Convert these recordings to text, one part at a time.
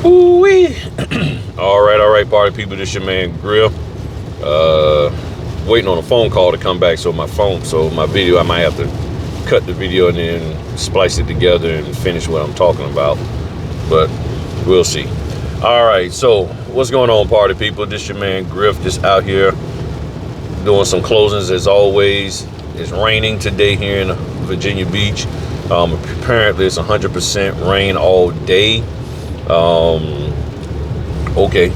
Ooh-wee. All right, party people. This your man Griff. Waiting on a phone call to come back. So my video, I might have to cut the video and then splice it together and finish what I'm talking about. But we'll see. All right, so what's going on, party people? This your man Griff. Just out here doing some closings as always. It's raining today here in Virginia Beach. Apparently it's 100% rain all day. Okay.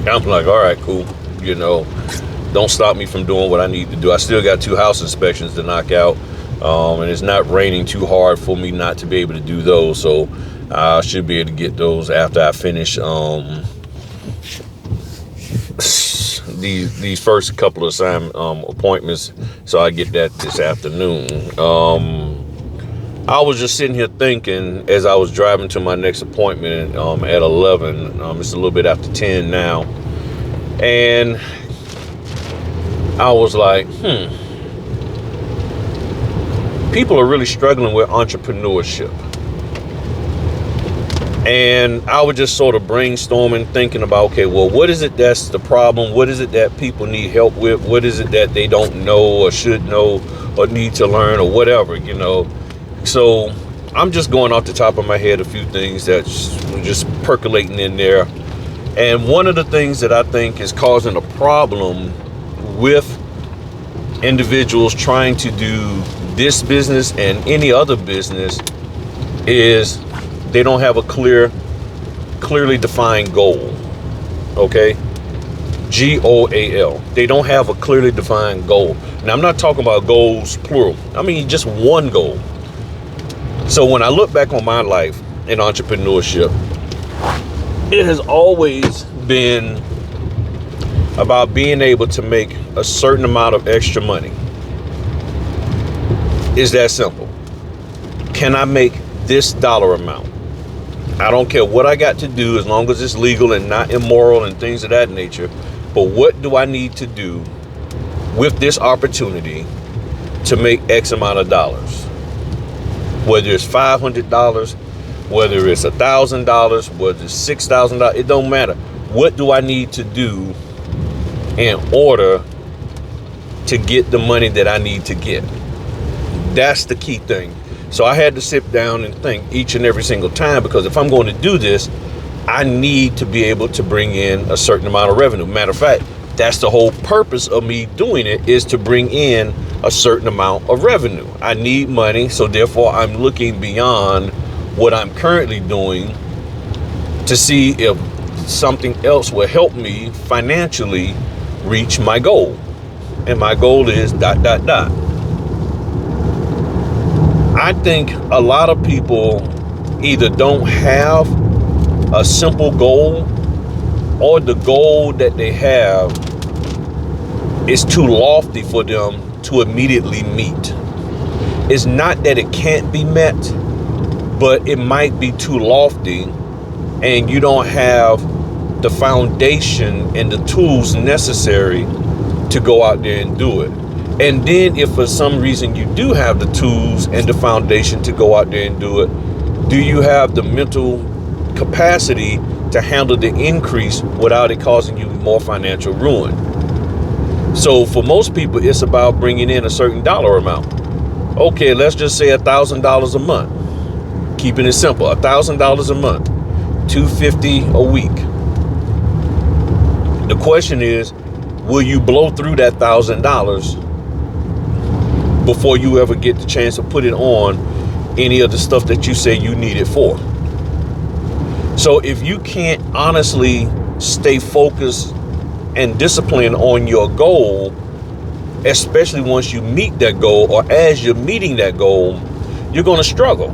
I'm like, all right, cool. Don't stop me from doing what I need to do. I still got 2 house inspections to knock out. And it's not raining too hard for me not to be able to do those. So I should be able to get those after I finish, these first couple of appointments. So I get that this afternoon. I was just sitting here thinking as I was driving to my next appointment at 11. It's a little bit after 10 now. And I was like, people are really struggling with entrepreneurship. And I was just sort of brainstorming, thinking about, okay, well, what is it that's the problem? What is it that people need help with? What is it that they don't know or should know or need to learn or whatever, So I'm just going off the top of my head a few things that's just percolating in there. And one of the things that I think is causing a problem with individuals trying to do this business and any other business is they don't have a clearly defined goal. Okay? GOAL. They don't have a clearly defined goal. Now, I'm not talking about goals plural. I mean just one goal. So when I look back on my life in entrepreneurship, it has always been about being able to make a certain amount of extra money. It's that simple. Can I make this dollar amount? I don't care what I got to do as long as it's legal and not immoral and things of that nature. But what do I need to do with this opportunity to make X amount of dollars? Whether it's $500, whether it's $1,000, whether it's $6,000, it don't matter. What do I need to do in order to get the money that I need to get? That's the key thing. So I had to sit down and think each and every single time, because if I'm going to do this, I need to be able to bring in a certain amount of revenue. Matter of fact, that's the whole purpose of me doing it, is to bring in a certain amount of revenue. I need money, so therefore I'm looking beyond what I'm currently doing to see if something else will help me financially reach my goal. And my goal is ... I think a lot of people either don't have a simple goal, or the goal that they have is too lofty for them to immediately meet. It's not that it can't be met, but it might be too lofty and you don't have the foundation and the tools necessary to go out there and do it. And then if for some reason you do have the tools and the foundation to go out there and do it, do you have the mental capacity to handle the increase without it causing you more financial ruin? So for most people, it's about bringing in a certain dollar amount. Okay, let's just say $1,000 a month. Keeping it simple, $1,000 a month, $250 a week. The question is, will you blow through that $1,000 before you ever get the chance to put it on any of the stuff that you say you need it for? So if you can't honestly stay focused and disciplined on your goal, especially once you meet that goal, or as you're meeting that goal, you're going to struggle.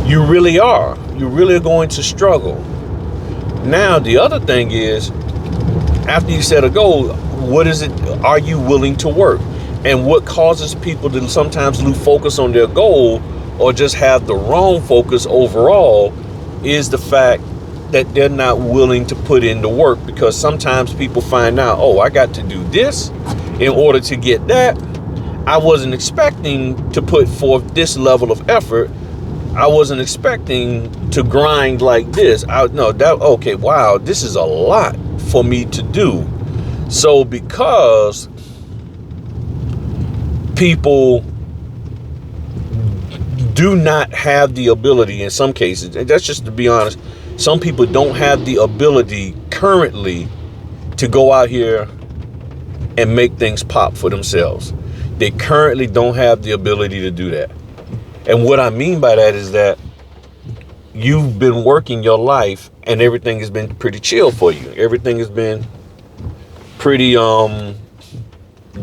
You really are. You really are going to struggle. Now, the other thing is, after you set a goal, what is it? Are you willing to work? And what causes people to sometimes lose focus on their goal, or just have the wrong focus overall, is the fact that they're not willing to put in the work. Because sometimes people find out, oh, I got to do this in order to get that. I wasn't expecting to put forth this level of effort, I wasn't expecting to grind like this. Okay, wow, this is a lot for me to do. So because people do not have the ability in some cases, and that's just to be honest, some people don't have the ability currently to go out here and make things pop for themselves. They currently don't have the ability to do that. And what I mean by that is that you've been working your life and everything has been pretty chill for you. Everything has been pretty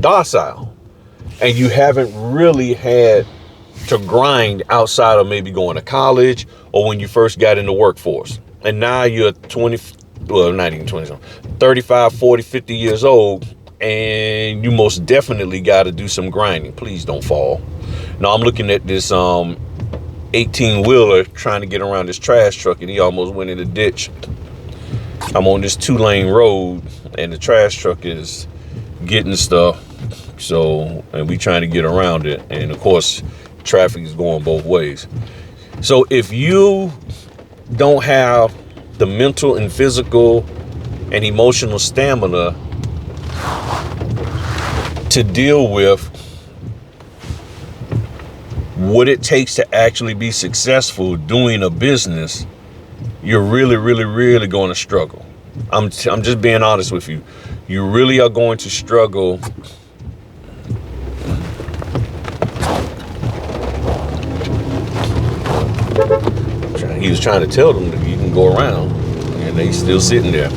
docile. And you haven't really had to grind outside of maybe going to college or when you first got in the workforce. And now you're 35, 40, 50 years old, and you most definitely got to do some grinding. Please don't fall. Now I'm looking at this 18-wheeler trying to get around this trash truck, and he almost went in the ditch. I'm on this 2-lane road, and the trash truck is getting stuff. So, and we trying to get around it. And of course, traffic is going both ways. So if you don't have the mental and physical and emotional stamina to deal with what it takes to actually be successful doing a business, you're really, really, really going to struggle. I'm just being honest with you. You really are going to struggle. He was trying to tell them that you can go around, and they still sitting there.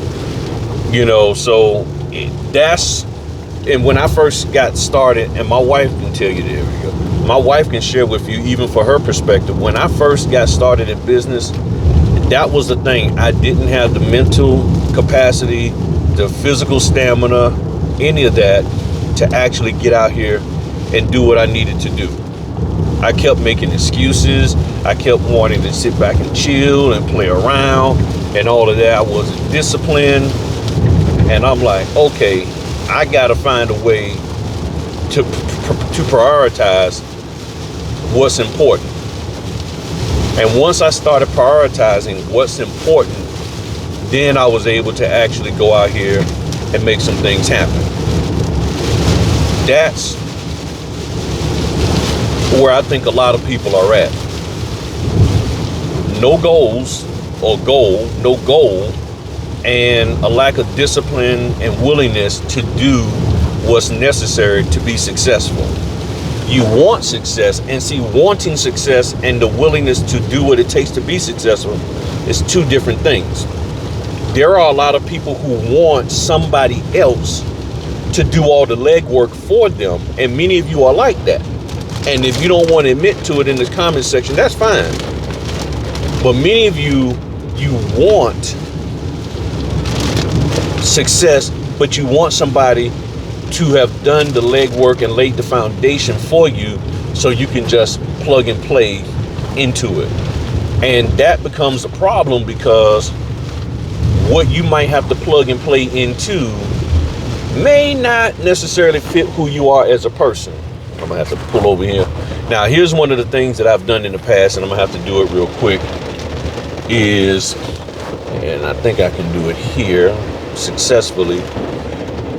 So that's, and when I first got started, and my wife can tell you, there we go. My wife can share with you, even for her perspective, when I first got started in business, that was the thing. I didn't have the mental capacity, the physical stamina, any of that to actually get out here and do what I needed to do. I kept making excuses. I kept wanting to sit back and chill and play around and all of that. I wasn't disciplined. And I'm like, okay, I got to find a way to prioritize what's important. And once I started prioritizing what's important, then I was able to actually go out here and make some things happen. That's where I think a lot of people are at. No goals or no goal, and a lack of discipline and willingness to do what's necessary to be successful. You want success, and see, wanting success and the willingness to do what it takes to be successful is two different things. There are a lot of people who want somebody else to do all the legwork for them, and many of you are like that. And if you don't want to admit to it in the comment section, that's fine. But many of you want success, but you want somebody to have done the legwork and laid the foundation for you so you can just plug and play into it. And that becomes a problem because what you might have to plug and play into may not necessarily fit who you are as a person. I'm gonna have to pull over here. Now, here's one of the things that I've done in the past, and I'm gonna have to do it real quick, and I think I can do it here successfully.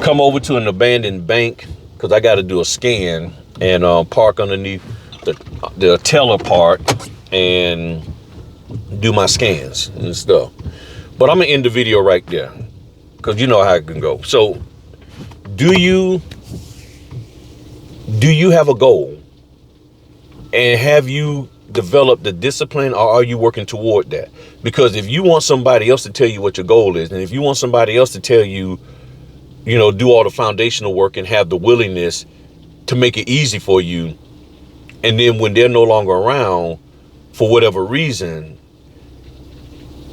Come over to an abandoned bank, because I got to do a scan, and park underneath the teller part and do my scans and stuff. But I'm gonna end the video right there, because you know how it can go. So do you have a goal, and have you developed the discipline, or are you working toward that? Because if you want somebody else to tell you what your goal is, and if you want somebody else to tell you, do all the foundational work and have the willingness to make it easy for you, and then when they're no longer around for whatever reason,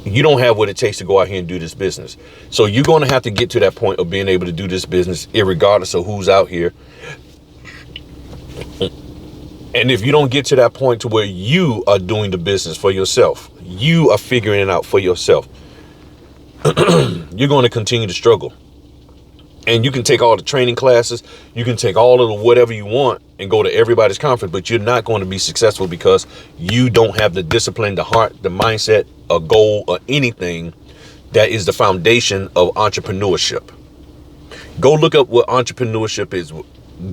you don't have what it takes to go out here and do this business. So you're going to have to get to that point of being able to do this business irregardless of who's out here. And if you don't get to that point to where you are doing the business for yourself, you are figuring it out for yourself, you're going to continue to struggle. And you can take all the training classes, you can take all of the whatever you want and go to everybody's conference, but you're not going to be successful because you don't have the discipline, the heart, the mindset, a goal, or anything that is the foundation of entrepreneurship. Go look up what entrepreneurship is.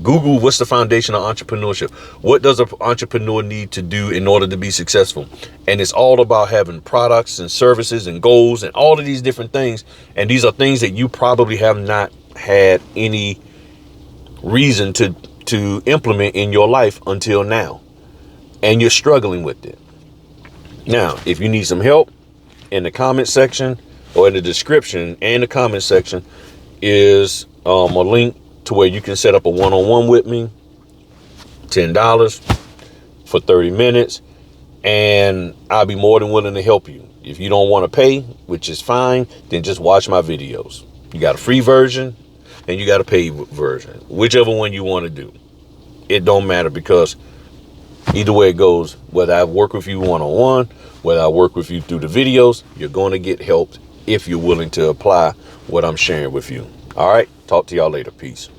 Google what's the foundation of entrepreneurship. What does an entrepreneur need to do in order to be successful? And it's all about having products and services and goals and all of these different things. And these are things that you probably have not had any reason to implement in your life until now. And you're struggling with it. Now, if you need some help, in the comment section or in the description and the comment section is a link to where you can set up a one-on-one with me, $10 for 30 minutes, and I'll be more than willing to help you. If you don't want to pay, which is fine, then just watch my videos. You got a free version and you got a paid version, whichever one you want to do. It don't matter, because either way it goes, whether I work with you one-on-one, whether I work with you through the videos, you're going to get helped if you're willing to apply what I'm sharing with you. All right. Talk to y'all later. Peace.